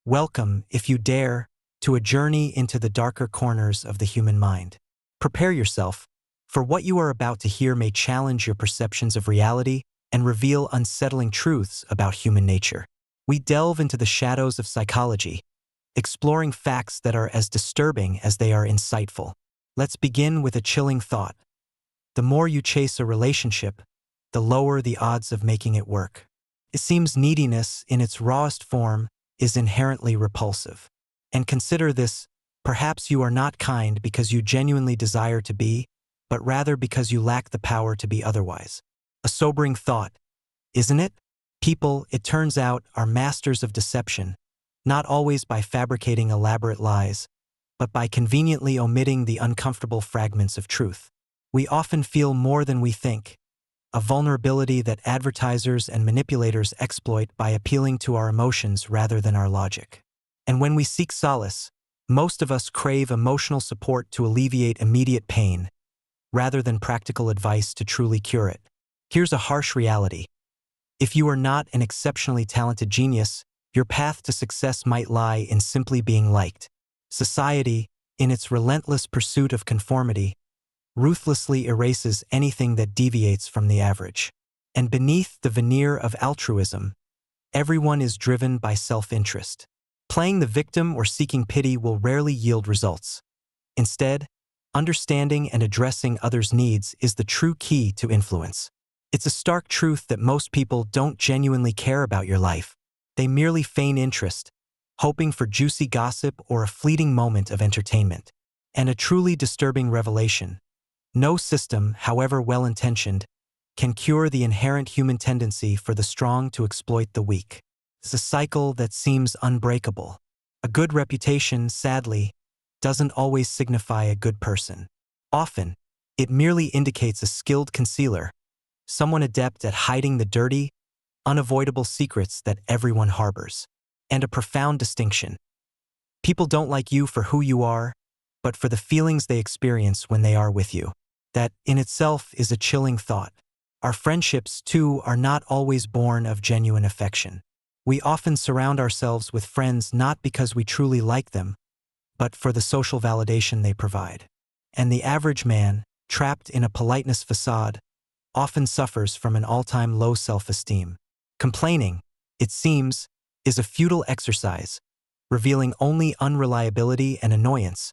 Welcome, if you dare, to a journey into the darker corners of the human mind. Prepare yourself, for what you are about to hear may challenge your perceptions of reality and reveal unsettling truths about human nature. We delve into the shadows of psychology, exploring facts that are as disturbing as they are insightful. Let's begin with a chilling thought. The more you chase a relationship, the lower the odds of making it work. It seems neediness, in its rawest form, is inherently repulsive. And consider this, perhaps you are not kind because you genuinely desire to be, but rather because you lack the power to be otherwise. A sobering thought, isn't it? People, it turns out, are masters of deception, not always by fabricating elaborate lies, but by conveniently omitting the uncomfortable fragments of truth. We often feel more than we think, a vulnerability that advertisers and manipulators exploit by appealing to our emotions rather than our logic. And when we seek solace, most of us crave emotional support to alleviate immediate pain, rather than practical advice to truly cure it. Here's a harsh reality. If you are not an exceptionally talented genius, your path to success might lie in simply being liked. Society, in its relentless pursuit of conformity, ruthlessly erases anything that deviates from the average. And beneath the veneer of altruism, everyone is driven by self-interest. Playing the victim or seeking pity will rarely yield results. Instead, understanding and addressing others' needs is the true key to influence. It's a stark truth that most people don't genuinely care about your life. They merely feign interest, hoping for juicy gossip or a fleeting moment of entertainment. And a truly disturbing revelation: no system, however well-intentioned, can cure the inherent human tendency for the strong to exploit the weak. It's a cycle that seems unbreakable. A good reputation, sadly, doesn't always signify a good person. Often, it merely indicates a skilled concealer, someone adept at hiding the dirty, unavoidable secrets that everyone harbors. And a profound distinction. People don't like you for who you are, but for the feelings they experience when they are with you. That, in itself, is a chilling thought. Our friendships, too, are not always born of genuine affection. We often surround ourselves with friends not because we truly like them, but for the social validation they provide. And the average man, trapped in a politeness facade, often suffers from an all-time low self-esteem. Complaining, it seems, is a futile exercise, revealing only unreliability and annoyance,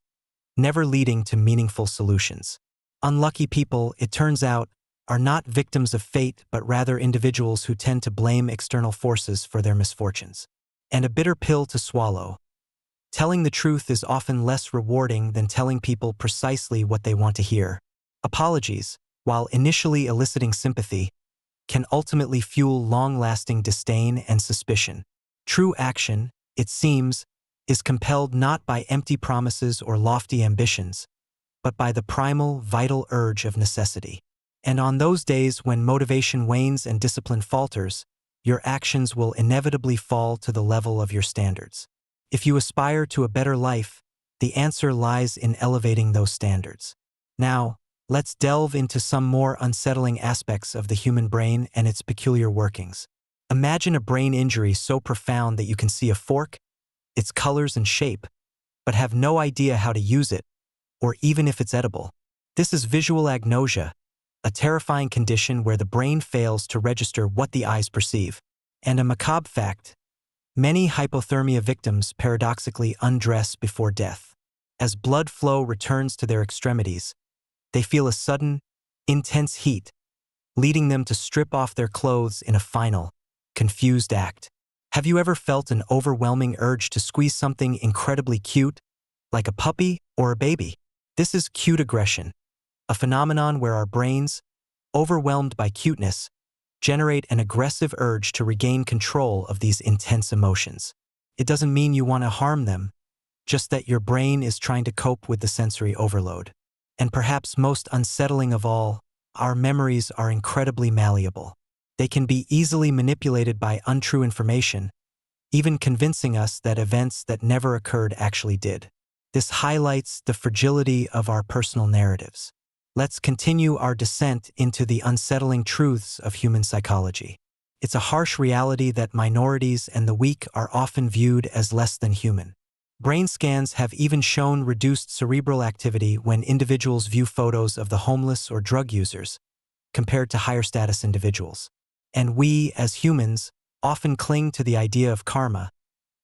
never leading to meaningful solutions. Unlucky people, it turns out, are not victims of fate but rather individuals who tend to blame external forces for their misfortunes. And a bitter pill to swallow. Telling the truth is often less rewarding than telling people precisely what they want to hear. Apologies, while initially eliciting sympathy, can ultimately fuel long-lasting disdain and suspicion. True action, it seems, is compelled not by empty promises or lofty ambitions, but by the primal, vital urge of necessity. And on those days when motivation wanes and discipline falters, your actions will inevitably fall to the level of your standards. If you aspire to a better life, the answer lies in elevating those standards. Now, let's delve into some more unsettling aspects of the human brain and its peculiar workings. Imagine a brain injury so profound that you can see a fork, its colors and shape, but have no idea how to use it, or even if it's edible. This is visual agnosia, a terrifying condition where the brain fails to register what the eyes perceive. And a macabre fact: many hypothermia victims paradoxically undress before death. As blood flow returns to their extremities, they feel a sudden, intense heat, leading them to strip off their clothes in a final, confused act. Have you ever felt an overwhelming urge to squeeze something incredibly cute, like a puppy or a baby? This is cute aggression, a phenomenon where our brains, overwhelmed by cuteness, generate an aggressive urge to regain control of these intense emotions. It doesn't mean you want to harm them, just that your brain is trying to cope with the sensory overload. And perhaps most unsettling of all, our memories are incredibly malleable. They can be easily manipulated by untrue information, even convincing us that events that never occurred actually did. This highlights the fragility of our personal narratives. Let's continue our descent into the unsettling truths of human psychology. It's a harsh reality that minorities and the weak are often viewed as less than human. Brain scans have even shown reduced cerebral activity when individuals view photos of the homeless or drug users, compared to higher status individuals. And we, as humans, often cling to the idea of karma,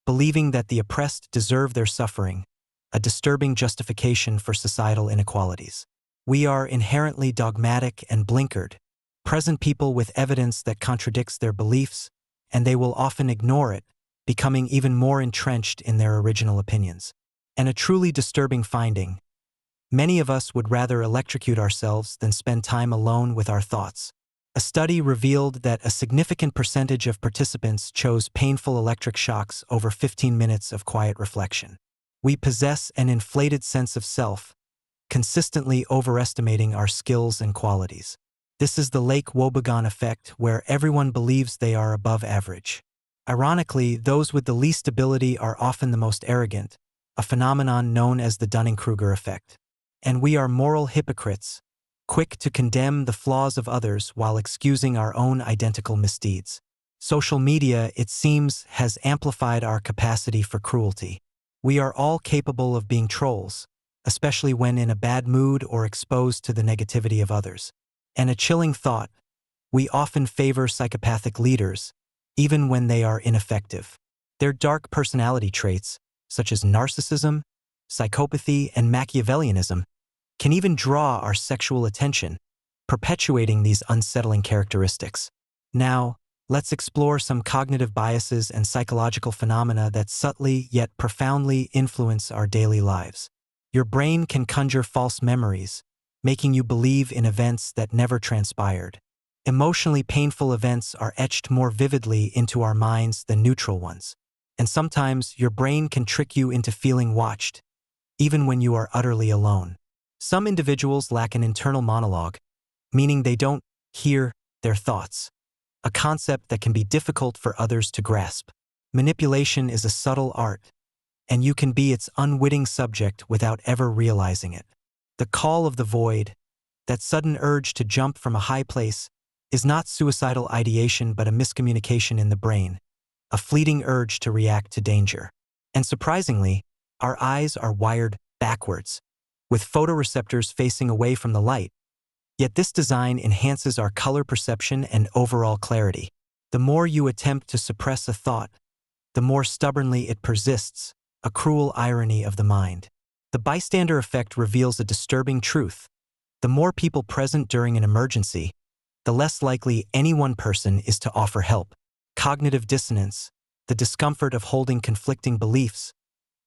believing that the oppressed deserve their suffering, a disturbing justification for societal inequalities. We are inherently dogmatic and blinkered, present people with evidence that contradicts their beliefs, and they will often ignore it, becoming even more entrenched in their original opinions. And a truly disturbing finding: many of us would rather electrocute ourselves than spend time alone with our thoughts. A study revealed that a significant percentage of participants chose painful electric shocks over 15 minutes of quiet reflection. We possess an inflated sense of self, consistently overestimating our skills and qualities. This is the Lake Wobegon effect, where everyone believes they are above average. Ironically, those with the least ability are often the most arrogant, a phenomenon known as the Dunning-Kruger effect. And we are moral hypocrites, quick to condemn the flaws of others while excusing our own identical misdeeds. Social media, it seems, has amplified our capacity for cruelty. We are all capable of being trolls, especially when in a bad mood or exposed to the negativity of others. And a chilling thought: we often favor psychopathic leaders, even when they are ineffective. Their dark personality traits, such as narcissism, psychopathy, and Machiavellianism, can even draw our sexual attention, perpetuating these unsettling characteristics. Now, let's explore some cognitive biases and psychological phenomena that subtly yet profoundly influence our daily lives. Your brain can conjure false memories, making you believe in events that never transpired. Emotionally painful events are etched more vividly into our minds than neutral ones. And sometimes your brain can trick you into feeling watched, even when you are utterly alone. Some individuals lack an internal monologue, meaning they don't hear their thoughts, a concept that can be difficult for others to grasp. Manipulation is a subtle art, and you can be its unwitting subject without ever realizing it. The call of the void, that sudden urge to jump from a high place, is not suicidal ideation but a miscommunication in the brain, a fleeting urge to react to danger. And surprisingly, our eyes are wired backwards, with photoreceptors facing away from the light. Yet this design enhances our color perception and overall clarity. The more you attempt to suppress a thought, the more stubbornly it persists, a cruel irony of the mind. The bystander effect reveals a disturbing truth. The more people present during an emergency, the less likely any one person is to offer help. Cognitive dissonance, the discomfort of holding conflicting beliefs,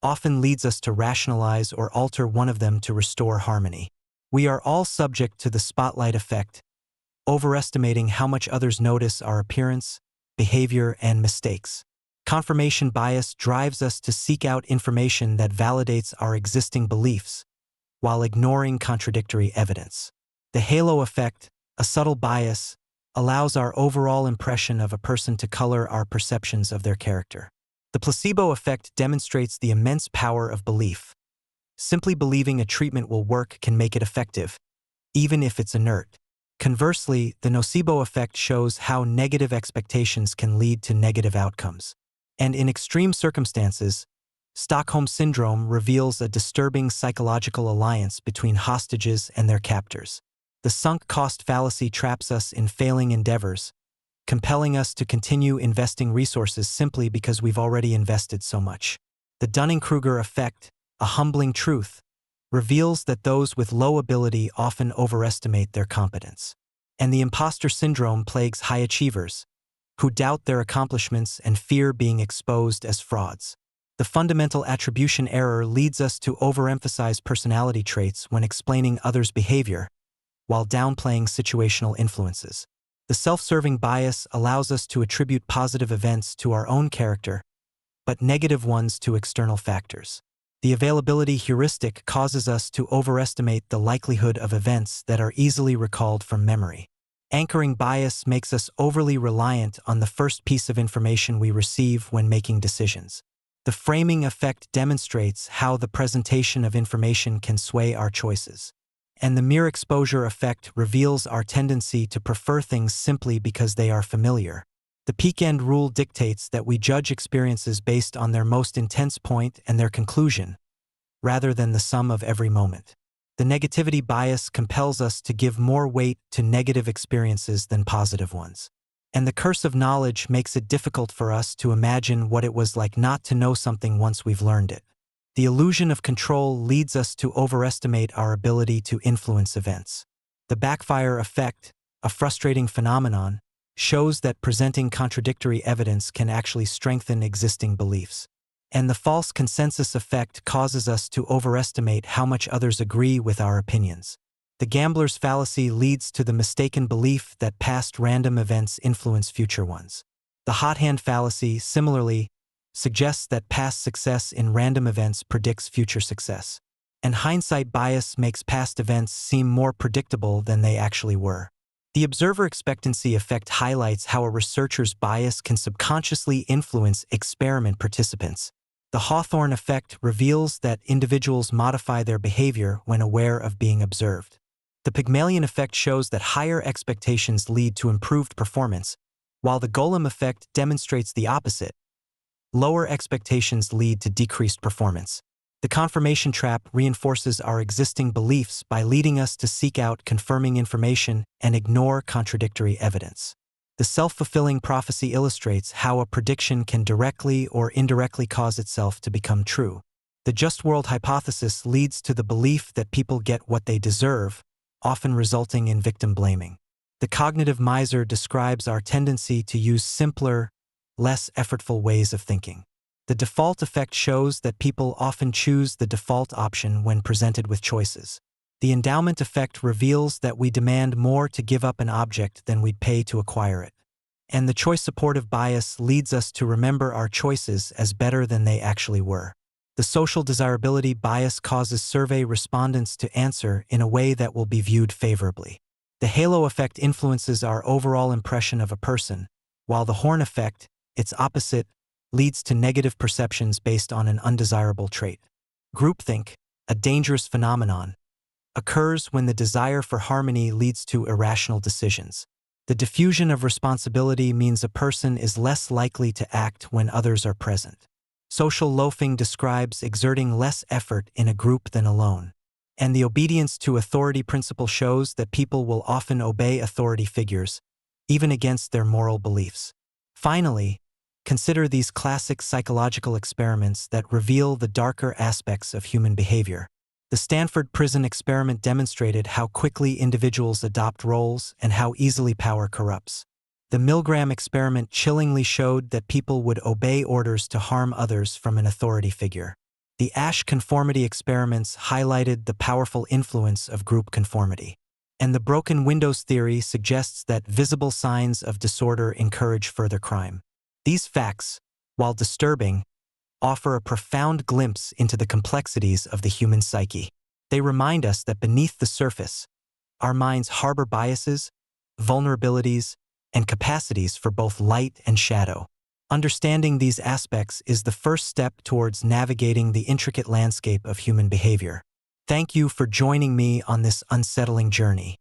often leads us to rationalize or alter one of them to restore harmony. We are all subject to the spotlight effect, overestimating how much others notice our appearance, behavior, and mistakes. Confirmation bias drives us to seek out information that validates our existing beliefs, while ignoring contradictory evidence. The halo effect, a subtle bias, allows our overall impression of a person to color our perceptions of their character. The placebo effect demonstrates the immense power of belief. Simply believing a treatment will work can make it effective, even if it's inert. Conversely, the nocebo effect shows how negative expectations can lead to negative outcomes. And in extreme circumstances, Stockholm Syndrome reveals a disturbing psychological alliance between hostages and their captors. The sunk cost fallacy traps us in failing endeavors, compelling us to continue investing resources simply because we've already invested so much. The Dunning-Kruger effect, a humbling truth, reveals that those with low ability often overestimate their competence. And the imposter syndrome plagues high achievers, who doubt their accomplishments and fear being exposed as frauds. The fundamental attribution error leads us to overemphasize personality traits when explaining others' behavior, while downplaying situational influences. The self-serving bias allows us to attribute positive events to our own character, but negative ones to external factors. The availability heuristic causes us to overestimate the likelihood of events that are easily recalled from memory. Anchoring bias makes us overly reliant on the first piece of information we receive when making decisions. The framing effect demonstrates how the presentation of information can sway our choices. And the mere exposure effect reveals our tendency to prefer things simply because they are familiar. The peak end rule dictates that we judge experiences based on their most intense point and their conclusion, rather than the sum of every moment. The negativity bias compels us to give more weight to negative experiences than positive ones. And the curse of knowledge makes it difficult for us to imagine what it was like not to know something once we've learned it. The illusion of control leads us to overestimate our ability to influence events. The backfire effect, a frustrating phenomenon, shows that presenting contradictory evidence can actually strengthen existing beliefs. And the false consensus effect causes us to overestimate how much others agree with our opinions. The gambler's fallacy leads to the mistaken belief that past random events influence future ones. The hot hand fallacy, similarly, suggests that past success in random events predicts future success. And hindsight bias makes past events seem more predictable than they actually were. The observer expectancy effect highlights how a researcher's bias can subconsciously influence experiment participants. The Hawthorne effect reveals that individuals modify their behavior when aware of being observed. The Pygmalion effect shows that higher expectations lead to improved performance, while the Golem effect demonstrates the opposite. Lower expectations lead to decreased performance. The confirmation trap reinforces our existing beliefs by leading us to seek out confirming information and ignore contradictory evidence. The self-fulfilling prophecy illustrates how a prediction can directly or indirectly cause itself to become true. The just world hypothesis leads to the belief that people get what they deserve, often resulting in victim blaming. The cognitive miser describes our tendency to use simpler, less effortful ways of thinking. The default effect shows that people often choose the default option when presented with choices. The endowment effect reveals that we demand more to give up an object than we'd pay to acquire it. And the choice supportive bias leads us to remember our choices as better than they actually were. The social desirability bias causes survey respondents to answer in a way that will be viewed favorably. The halo effect influences our overall impression of a person, while the Horn effect, its opposite, leads to negative perceptions based on an undesirable trait. Groupthink, a dangerous phenomenon, occurs when the desire for harmony leads to irrational decisions. The diffusion of responsibility means a person is less likely to act when others are present. Social loafing describes exerting less effort in a group than alone. And the obedience to authority principle shows that people will often obey authority figures, even against their moral beliefs. Finally, consider these classic psychological experiments that reveal the darker aspects of human behavior. The Stanford Prison experiment demonstrated how quickly individuals adopt roles and how easily power corrupts. The Milgram experiment chillingly showed that people would obey orders to harm others from an authority figure. The Asch conformity experiments highlighted the powerful influence of group conformity. And the broken windows theory suggests that visible signs of disorder encourage further crime. These facts, while disturbing, offer a profound glimpse into the complexities of the human psyche. They remind us that beneath the surface, our minds harbor biases, vulnerabilities, and capacities for both light and shadow. Understanding these aspects is the first step towards navigating the intricate landscape of human behavior. Thank you for joining me on this unsettling journey.